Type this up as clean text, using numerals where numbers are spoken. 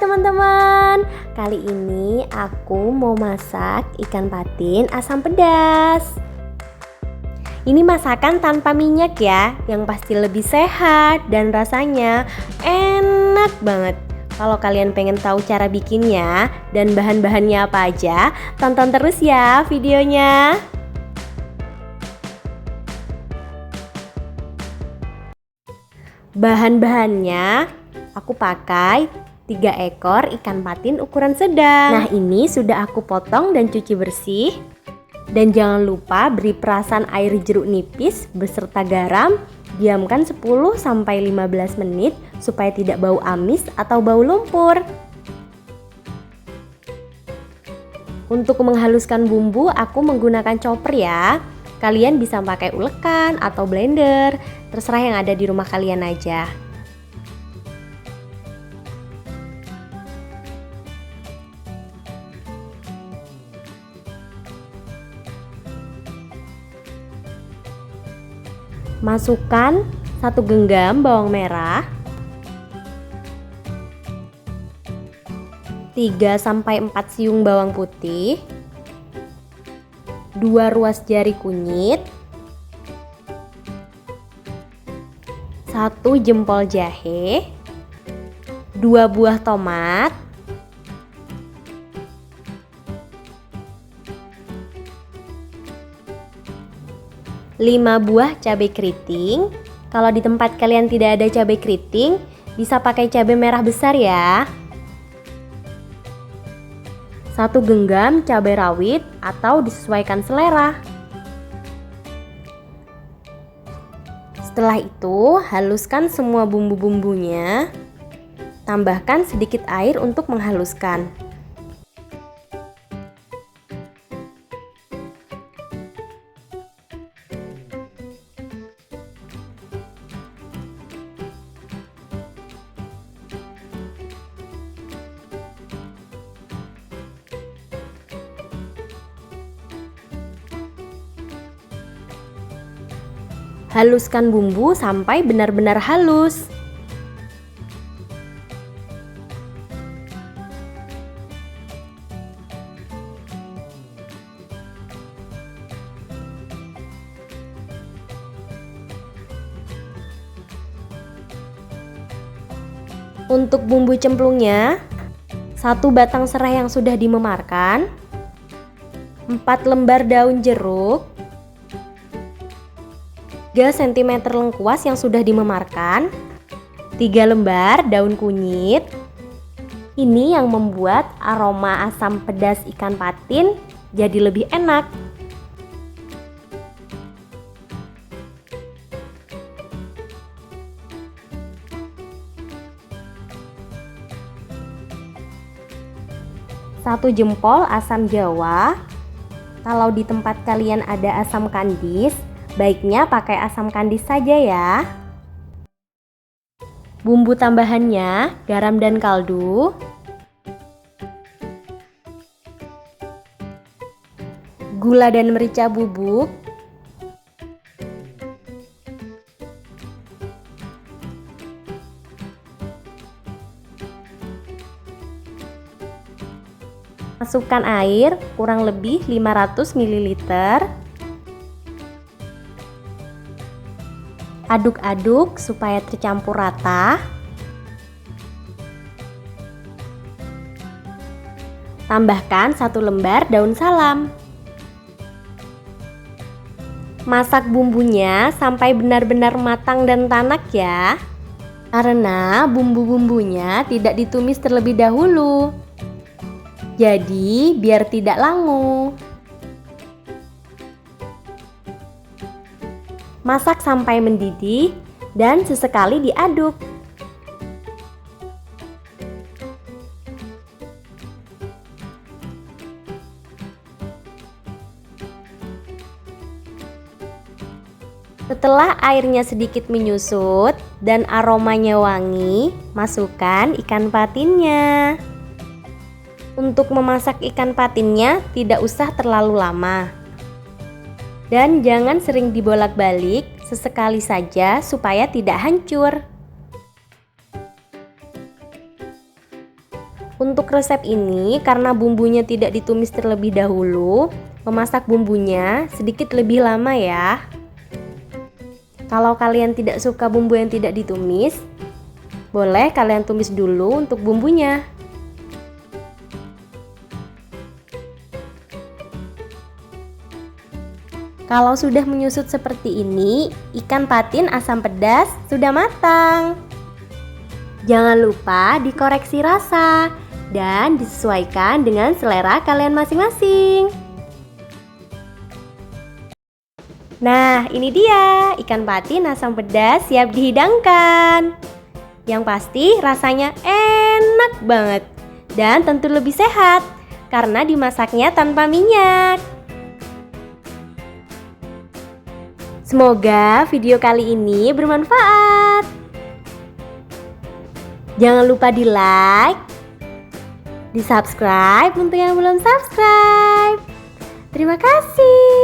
teman-teman, kali ini aku mau masak ikan patin asam pedas. Ini masakan tanpa minyak ya, yang pasti lebih sehat dan rasanya enak banget. Kalau kalian pengen tahu cara bikinnya dan bahan-bahannya apa aja, tonton terus ya videonya. Bahan-bahannya aku pakai 3 ekor ikan patin ukuran sedang. Nah, ini sudah aku potong dan cuci bersih. Dan jangan lupa beri perasan air jeruk nipis beserta garam. Diamkan 10-15 menit supaya tidak bau amis atau bau lumpur. Untuk menghaluskan bumbu, aku menggunakan chopper ya. Kalian bisa pakai ulekan atau blender, terserah yang ada di rumah kalian aja. Masukkan 1 genggam bawang merah, 3-4 siung bawang putih, 2 ruas jari kunyit, 1 jempol jahe, 2 buah tomat, 5 buah cabai keriting. Kalau di tempat kalian tidak ada cabai keriting, bisa pakai cabai merah besar ya. 1 genggam cabai rawit atau disesuaikan selera. Setelah itu, haluskan semua bumbu-bumbunya. Tambahkan sedikit air untuk menghaluskan. Haluskan bumbu sampai benar-benar halus. Untuk bumbu cemplungnya, 1 batang serai yang sudah dimemarkan, 4 lembar daun jeruk, 3 cm lengkuas yang sudah dimemarkan, 3 lembar daun kunyit. Ini yang membuat aroma asam pedas ikan patin jadi lebih enak. Satu jempol asam jawa. Kalau di tempat kalian ada asam kandis, baiknya pakai asam kandis saja ya. Bumbu tambahannya garam dan kaldu, gula dan merica bubuk, masukkan air kurang lebih 500 ml. Aduk-aduk supaya tercampur rata. Tambahkan 1 lembar daun salam. Masak bumbunya sampai benar-benar matang dan tanak ya. Karena bumbu-bumbunya tidak ditumis terlebih dahulu. Jadi biar tidak langu. Masak sampai mendidih dan sesekali diaduk. Setelah airnya sedikit menyusut dan aromanya wangi, masukkan ikan patinnya. Untuk memasak ikan patinnya tidak usah terlalu lama. Dan jangan sering dibolak-balik, sesekali saja supaya tidak hancur. Untuk resep ini, karena bumbunya tidak ditumis terlebih dahulu, memasak bumbunya sedikit lebih lama ya. Kalau kalian tidak suka bumbu yang tidak ditumis, boleh kalian tumis dulu untuk bumbunya. Kalau sudah menyusut seperti ini, ikan patin asam pedas sudah matang. Jangan lupa dikoreksi rasa dan disesuaikan dengan selera kalian masing-masing. Nah, ini dia ikan patin asam pedas siap dihidangkan. Yang pasti rasanya enak banget dan tentu lebih sehat karena dimasaknya tanpa minyak. Semoga video kali ini bermanfaat. Jangan lupa di like, di subscribe untuk yang belum subscribe. Terima kasih.